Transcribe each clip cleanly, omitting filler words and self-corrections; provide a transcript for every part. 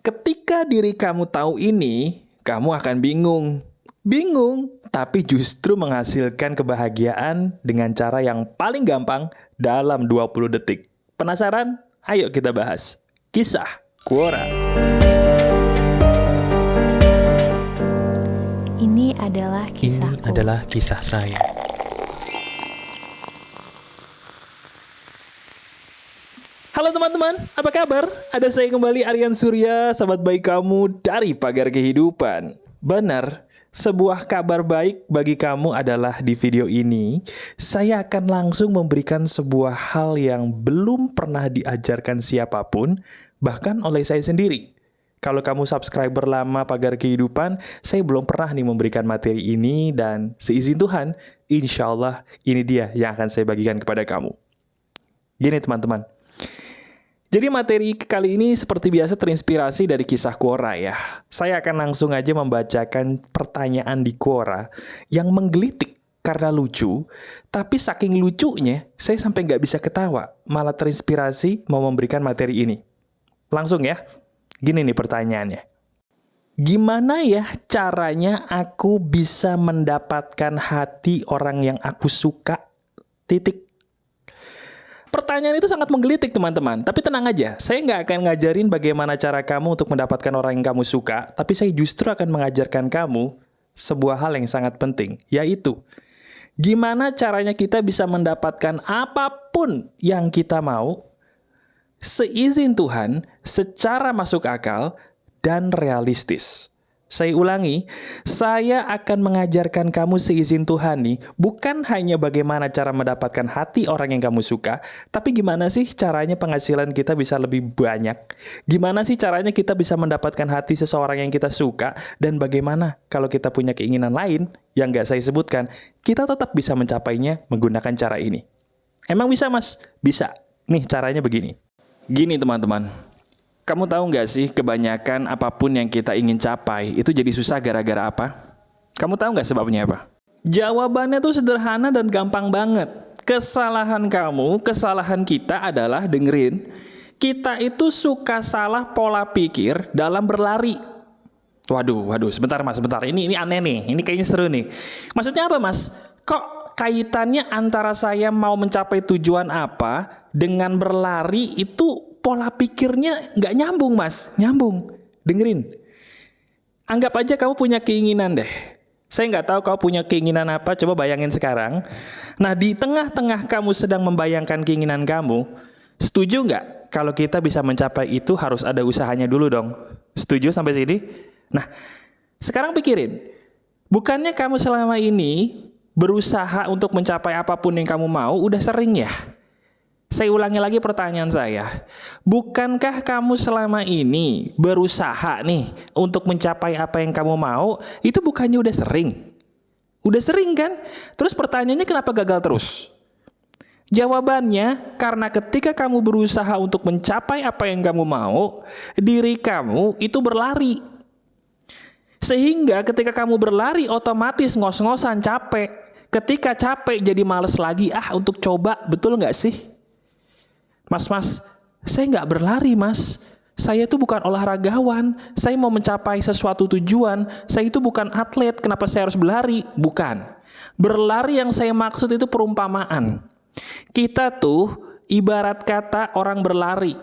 Ketika diri kamu tahu ini, kamu akan bingung. Bingung, tapi justru menghasilkan kebahagiaan dengan cara yang paling gampang dalam 20 detik. Penasaran? Ayo kita bahas. Kisah Quora. Ini adalah kisahku. Ini adalah kisah saya. Halo teman-teman, apa kabar? Ada saya kembali, Aryan Surya, sahabat baik kamu dari Pagar Kehidupan. Benar, sebuah kabar baik bagi kamu adalah di video ini, saya akan langsung memberikan sebuah hal yang belum pernah diajarkan siapapun, bahkan oleh saya sendiri. Kalau kamu subscriber lama Pagar Kehidupan, saya belum pernah nih memberikan materi ini, dan seizin Tuhan, insya Allah ini dia yang akan saya bagikan kepada kamu. Gini teman-teman. Jadi materi kali ini seperti biasa terinspirasi dari kisah Quora ya. Saya akan langsung aja membacakan pertanyaan di Quora yang menggelitik karena lucu, tapi saking lucunya saya sampai nggak bisa ketawa, malah terinspirasi mau memberikan materi ini. Langsung ya, gini nih pertanyaannya. Gimana ya caranya aku bisa mendapatkan hati orang yang aku suka? Titik. Pertanyaan itu sangat menggelitik teman-teman, tapi tenang aja, saya nggak akan ngajarin bagaimana cara kamu untuk mendapatkan orang yang kamu suka, tapi saya justru akan mengajarkan kamu sebuah hal yang sangat penting, yaitu gimana caranya kita bisa mendapatkan apapun yang kita mau, seizin Tuhan, secara masuk akal, dan realistis. Saya ulangi, saya akan mengajarkan kamu seizin Tuhan nih, bukan hanya bagaimana cara mendapatkan hati orang yang kamu suka, tapi gimana sih caranya penghasilan kita bisa lebih banyak? Gimana sih caranya kita bisa mendapatkan hati seseorang yang kita suka? Dan bagaimana kalau kita punya keinginan lain yang nggak saya sebutkan, kita tetap bisa mencapainya menggunakan cara ini. Emang bisa mas? Bisa. Nih caranya begini. Gini teman-teman. Kamu tahu nggak sih kebanyakan apapun yang kita ingin capai itu jadi susah gara-gara apa? Kamu tahu nggak sebabnya apa? Jawabannya tuh sederhana dan gampang banget. Kesalahan kamu, kesalahan kita adalah, dengerin, kita itu suka salah pola pikir dalam berlari. Waduh, sebentar mas, sebentar. Ini aneh nih, ini kayaknya seru nih. Maksudnya apa mas? Kok kaitannya antara saya mau mencapai tujuan apa dengan berlari itu pola pikirnya nggak nyambung mas, nyambung. Dengerin, anggap aja kamu punya keinginan deh. Saya nggak tahu kamu punya keinginan apa, coba bayangin sekarang. Nah di tengah-tengah kamu sedang membayangkan keinginan kamu, setuju nggak kalau kita bisa mencapai itu harus ada usahanya dulu dong? Setuju sampai sini? Nah sekarang pikirin, bukannya kamu selama ini berusaha untuk mencapai apapun yang kamu mau, udah sering ya? Saya ulangi lagi pertanyaan saya. Bukankah kamu selama ini berusaha nih untuk mencapai apa yang kamu mau? Itu bukannya udah sering? Udah sering kan? Terus pertanyaannya kenapa gagal terus? Jawabannya karena ketika kamu berusaha untuk mencapai apa yang kamu mau, diri kamu itu berlari. Sehingga ketika kamu berlari otomatis ngos-ngosan capek. Ketika capek jadi males lagi untuk coba, betul nggak sih? Mas, saya nggak berlari mas. Saya itu bukan olahragawan. Saya mau mencapai sesuatu tujuan. Saya itu bukan atlet. Kenapa saya harus berlari? Bukan. Berlari yang saya maksud itu perumpamaan. Kita tuh ibarat kata orang berlari.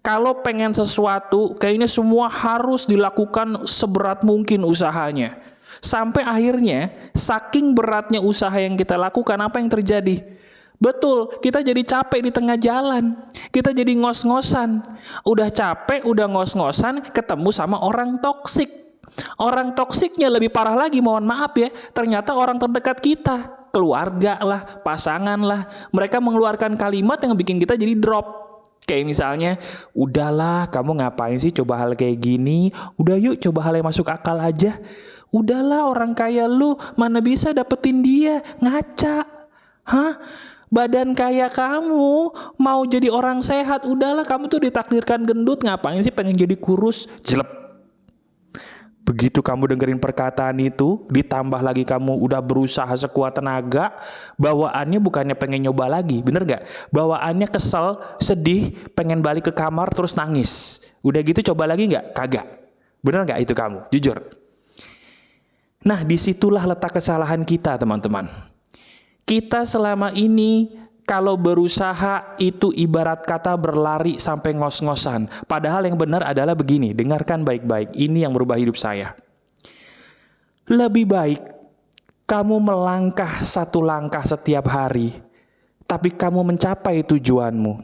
Kalau pengen sesuatu, kayaknya semua harus dilakukan seberat mungkin usahanya. Sampai akhirnya, saking beratnya usaha yang kita lakukan, apa yang terjadi? Betul, kita jadi capek di tengah jalan. Kita jadi ngos-ngosan. Udah capek, udah ngos-ngosan, ketemu sama orang toksik. Orang toksiknya lebih parah lagi, mohon maaf ya. Ternyata orang terdekat kita, keluarga lah, pasangan lah. Mereka mengeluarkan kalimat yang bikin kita jadi drop. Kayak misalnya, udahlah kamu ngapain sih coba hal kayak gini. Udah yuk coba hal yang masuk akal aja. Udahlah orang kaya lu, mana bisa dapetin dia. Ngaca. Hah? Badan kaya kamu, mau jadi orang sehat, udahlah kamu tuh ditakdirkan gendut, ngapain sih pengen jadi kurus? Jelek. Begitu kamu dengerin perkataan itu, ditambah lagi kamu udah berusaha sekuat tenaga, bawaannya bukannya pengen nyoba lagi, bener gak? Bawaannya kesel, sedih, pengen balik ke kamar terus nangis. Udah gitu coba lagi nggak? Kagak. Bener nggak itu kamu? Jujur. Nah, disitulah letak kesalahan kita, teman-teman. Kita selama ini kalau berusaha itu ibarat kata berlari sampai ngos-ngosan. Padahal yang benar adalah begini, dengarkan baik-baik. Ini yang merubah hidup saya. Lebih baik kamu melangkah satu langkah setiap hari, tapi kamu mencapai tujuanmu.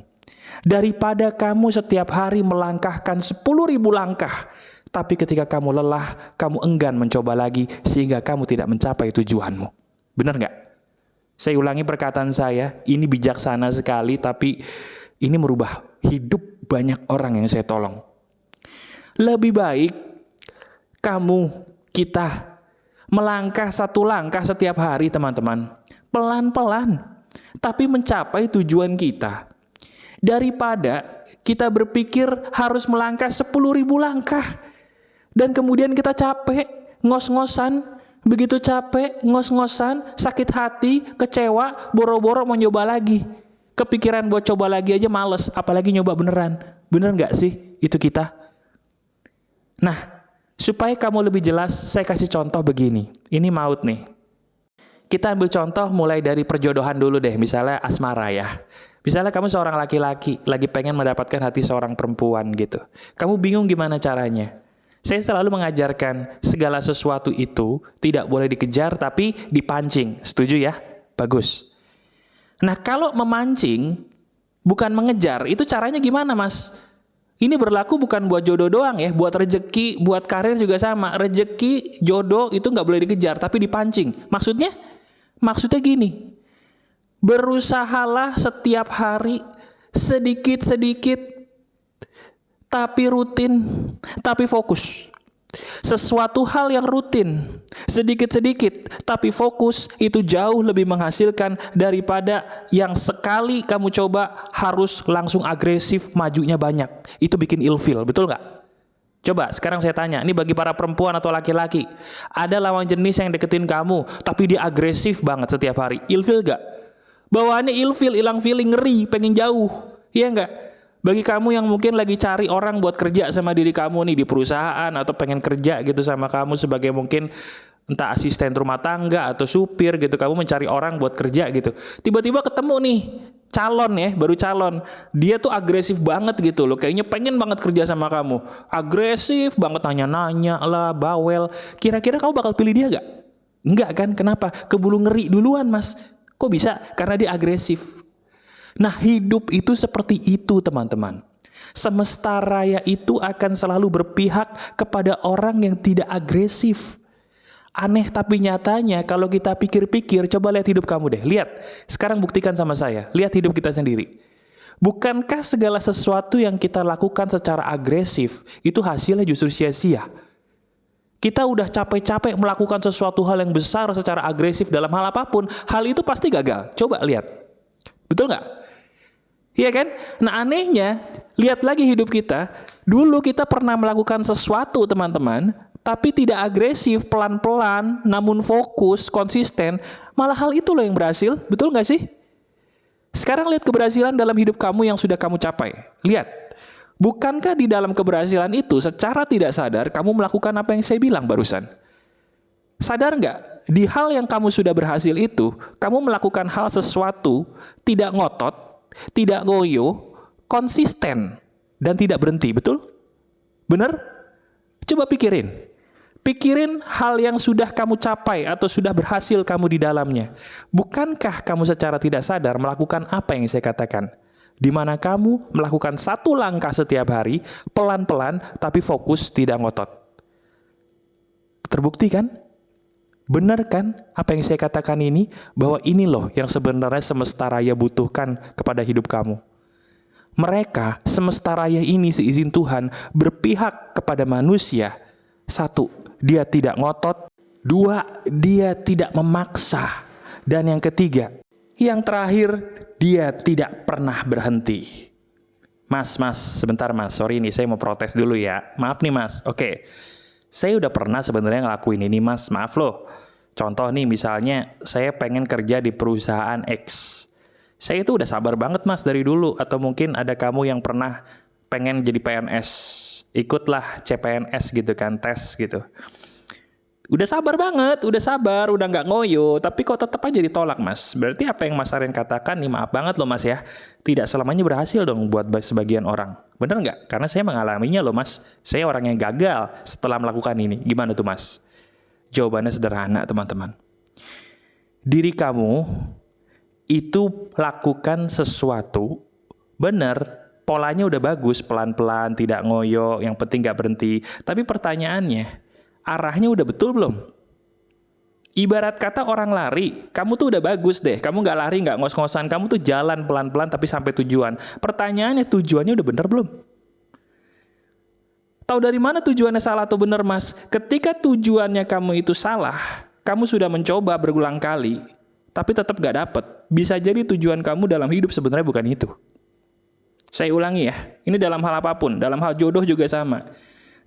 Daripada kamu setiap hari melangkahkan 10.000 langkah, tapi ketika kamu lelah, kamu enggan mencoba lagi sehingga kamu tidak mencapai tujuanmu. Benar nggak? Saya ulangi perkataan saya, ini bijaksana sekali, tapi ini merubah hidup banyak orang yang saya tolong. Lebih baik kita melangkah satu langkah setiap hari, teman-teman. Pelan-pelan, tapi mencapai tujuan kita. Daripada kita berpikir harus melangkah 10.000 langkah. Dan kemudian kita capek, ngos-ngosan. Begitu capek, ngos-ngosan, sakit hati, kecewa, boro-boro mau nyoba lagi. Kepikiran buat coba lagi aja males, apalagi nyoba beneran. Bener gak sih itu kita? Nah, supaya kamu lebih jelas, saya kasih contoh begini. Ini maut nih. Kita ambil contoh mulai dari perjodohan dulu deh, misalnya asmara ya. Misalnya kamu seorang laki-laki, lagi pengen mendapatkan hati seorang perempuan gitu. Kamu bingung gimana caranya? Saya selalu mengajarkan segala sesuatu itu tidak boleh dikejar tapi dipancing. Setuju ya? Bagus. Nah, kalau memancing bukan mengejar, itu caranya gimana, Mas? Ini berlaku bukan buat jodoh doang ya, buat rezeki, buat karir juga sama. Rezeki, jodoh itu nggak boleh dikejar tapi dipancing. Maksudnya gini. Berusahalah setiap hari sedikit-sedikit tapi rutin, tapi fokus. Sesuatu hal yang rutin, sedikit-sedikit, tapi fokus itu jauh lebih menghasilkan daripada yang sekali kamu coba harus langsung agresif, majunya banyak. Itu bikin ilfil, betul nggak? Coba sekarang saya tanya, ini bagi para perempuan atau laki-laki, ada lawan jenis yang deketin kamu, tapi dia agresif banget setiap hari, ilfil nggak? Bawaannya ilfil, hilang feeling, ngeri, pengen jauh, iya nggak? Bagi kamu yang mungkin lagi cari orang buat kerja sama diri kamu nih di perusahaan atau pengen kerja gitu sama kamu sebagai mungkin entah asisten rumah tangga atau supir gitu, kamu mencari orang buat kerja gitu. Tiba-tiba ketemu nih calon ya, baru calon. Dia tuh agresif banget gitu loh, kayaknya pengen banget kerja sama kamu. Agresif banget, nanya-nanya lah, bawel. Kira-kira kamu bakal pilih dia gak? Enggak kan? Kenapa? Keburu ngeri duluan, Mas. Kok bisa? Karena dia agresif. Nah, hidup itu seperti itu, teman-teman. Semesta raya itu akan selalu berpihak kepada orang yang tidak agresif. Aneh tapi nyatanya kalau kita pikir-pikir, coba lihat hidup kamu deh. Lihat, sekarang buktikan sama saya. Lihat hidup kita sendiri. Bukankah segala sesuatu yang kita lakukan secara agresif itu hasilnya justru sia-sia? Kita udah capek-capek melakukan sesuatu hal yang besar secara agresif dalam hal apapun, hal itu pasti gagal. Coba lihat. Betul nggak? Iya kan? Nah, anehnya, lihat lagi hidup kita. Dulu kita pernah melakukan sesuatu, teman-teman, tapi tidak agresif, pelan-pelan, namun fokus, konsisten. Malah hal itu loh yang berhasil. Betul nggak sih? Sekarang lihat keberhasilan dalam hidup kamu yang sudah kamu capai. Lihat. Bukankah di dalam keberhasilan itu secara tidak sadar kamu melakukan apa yang saya bilang barusan? Sadar nggak? Di hal yang kamu sudah berhasil itu, kamu melakukan hal sesuatu, tidak ngotot, tidak ngoyo, konsisten, dan tidak berhenti, betul? Benar? Coba pikirin. Pikirin hal yang sudah kamu capai atau sudah berhasil kamu di dalamnya. Bukankah kamu secara tidak sadar melakukan apa yang saya katakan? Di mana kamu melakukan satu langkah setiap hari, pelan-pelan, tapi fokus, tidak ngotot. Terbukti kan? Benar kan apa yang saya katakan ini? Bahwa ini loh yang sebenarnya semesta raya butuhkan kepada hidup kamu. Mereka, semesta raya ini seizin Tuhan berpihak kepada manusia. 1, dia tidak ngotot. 2, dia tidak memaksa. Dan yang ketiga, yang terakhir, dia tidak pernah berhenti. Mas, sebentar mas, sorry nih saya mau protes dulu ya. Maaf nih mas, oke. Saya udah pernah sebenarnya ngelakuin ini mas, maaf loh. Contoh nih misalnya saya pengen kerja di perusahaan X. Saya itu udah sabar banget mas dari dulu. Atau mungkin ada kamu yang pernah pengen jadi PNS. ikutlah CPNS gitu kan, tes gitu. Udah sabar banget, udah nggak ngoyo, tapi kok tetap aja ditolak mas. Berarti apa yang Mas Aryan katakan nih, maaf banget loh mas ya, tidak selamanya berhasil dong buat sebagian orang. Bener nggak? Karena saya mengalaminya loh mas, saya orang yang gagal setelah melakukan ini. Gimana tuh mas? Jawabannya sederhana teman-teman. Diri kamu itu lakukan sesuatu, bener, polanya udah bagus, pelan-pelan, tidak ngoyo, yang penting nggak berhenti. Tapi pertanyaannya, arahnya udah betul belum? Ibarat kata orang lari, kamu tuh udah bagus deh, kamu nggak lari, nggak ngos-ngosan, kamu tuh jalan pelan-pelan tapi sampai tujuan. Pertanyaannya, tujuannya udah bener belum? Tahu dari mana tujuannya salah atau bener mas? Ketika tujuannya kamu itu salah, kamu sudah mencoba berulang kali, tapi tetap gak dapet. Bisa jadi tujuan kamu dalam hidup sebenarnya bukan itu. Saya ulangi ya, ini dalam hal apapun, dalam hal jodoh juga sama.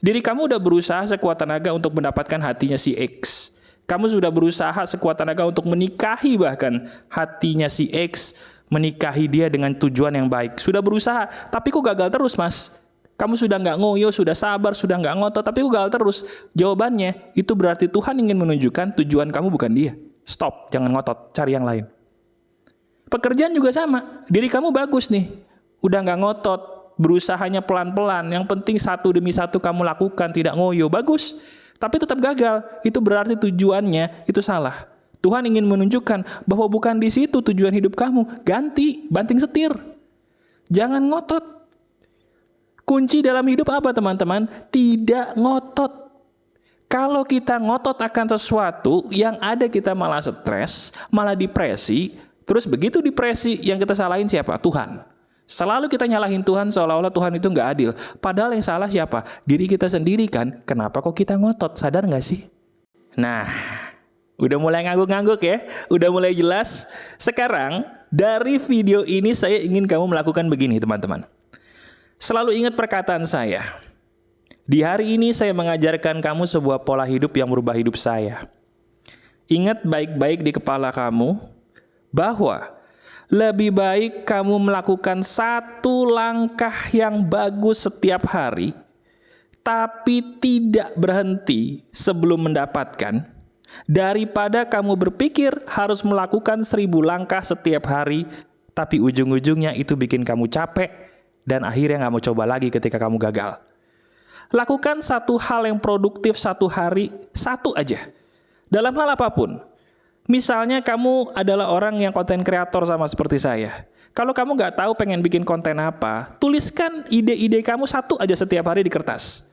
Diri kamu udah berusaha sekuat tenaga untuk mendapatkan hatinya si X. Kamu sudah berusaha sekuat tenaga untuk menikahi bahkan hatinya si X. Menikahi dia dengan tujuan yang baik. Sudah berusaha, tapi kok gagal terus mas? Kamu sudah nggak ngoyo, sudah sabar, sudah nggak ngotot, tapi kok gagal terus? Jawabannya, itu berarti Tuhan ingin menunjukkan tujuan kamu bukan dia. Stop, jangan ngotot, cari yang lain. Pekerjaan juga sama, diri kamu bagus nih. Udah nggak ngotot, berusahanya pelan-pelan, yang penting satu demi satu kamu lakukan, tidak ngoyo, bagus. Tapi tetap gagal, itu berarti tujuannya itu salah. Tuhan ingin menunjukkan bahwa bukan di situ tujuan hidup kamu. Ganti, banting setir. Jangan ngotot. Kunci dalam hidup apa teman-teman? Tidak ngotot. Kalau kita ngotot akan sesuatu, yang ada kita malah stres, malah depresi. Terus begitu depresi, yang kita salahin siapa? Tuhan. Selalu kita nyalahin Tuhan seolah-olah Tuhan itu nggak adil. Padahal yang salah siapa? Diri kita sendiri kan. Kenapa kok kita ngotot? Sadar nggak sih? Nah, udah mulai ngangguk-ngangguk ya? Udah mulai jelas? Sekarang, dari video ini saya ingin kamu melakukan begini teman-teman. Selalu ingat perkataan saya. Di hari ini saya mengajarkan kamu sebuah pola hidup yang merubah hidup saya. Ingat baik-baik di kepala kamu bahwa lebih baik kamu melakukan satu langkah yang bagus setiap hari, tapi tidak berhenti sebelum mendapatkan, daripada kamu berpikir harus melakukan 1000 langkah setiap hari, tapi ujung-ujungnya itu bikin kamu capek, dan akhirnya gak mau coba lagi ketika kamu gagal. Lakukan satu hal yang produktif satu hari, satu aja. Dalam hal apapun. Misalnya kamu adalah orang yang konten kreator sama seperti saya. Kalau kamu nggak tahu pengen bikin konten apa, tuliskan ide-ide kamu satu aja setiap hari di kertas.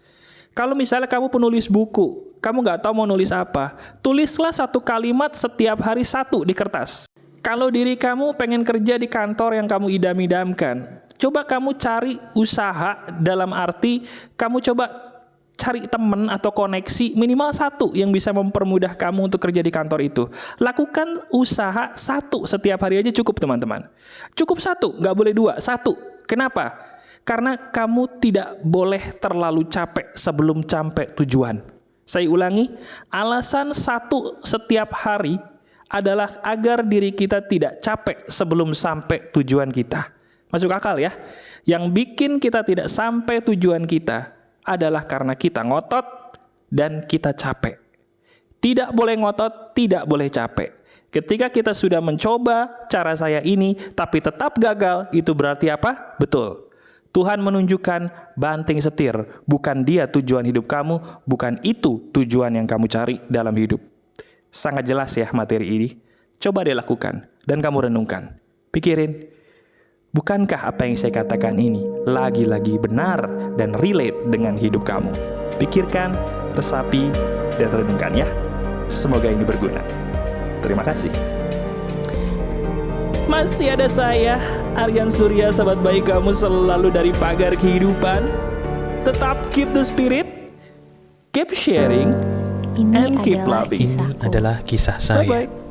Kalau misalnya kamu penulis buku, kamu nggak tahu mau nulis apa, tulislah satu kalimat setiap hari satu di kertas. Kalau diri kamu pengen kerja di kantor yang kamu idam-idamkan, coba kamu cari usaha dalam arti kamu coba cari teman atau koneksi minimal satu yang bisa mempermudah kamu untuk kerja di kantor itu. Lakukan usaha satu setiap hari aja cukup teman-teman. Cukup satu, nggak boleh dua, satu. Kenapa? Karena kamu tidak boleh terlalu capek sebelum sampai tujuan. Saya ulangi, alasan satu setiap hari adalah agar diri kita tidak capek sebelum sampai tujuan kita. Masuk akal ya? Yang bikin kita tidak sampai tujuan kita adalah karena kita ngotot dan kita capek. Tidak boleh ngotot, tidak boleh capek. Ketika kita sudah mencoba cara saya ini, tapi tetap gagal, itu berarti apa? Betul. Tuhan menunjukkan banting setir. Bukan dia tujuan hidup kamu, bukan itu tujuan yang kamu cari dalam hidup. Sangat jelas ya materi ini. Coba deh lakukan dan kamu renungkan. Pikirin. Bukankah apa yang saya katakan ini lagi-lagi benar dan relate dengan hidup kamu? Pikirkan, resapi, dan renungkan ya. Semoga ini berguna. Terima kasih. Masih ada saya, Aryan Surya, sahabat baik kamu selalu dari Pagar Kehidupan. Tetap keep the spirit, keep sharing, Ini and keep adalah loving. kisahku. Ini adalah kisah saya. Bye-bye.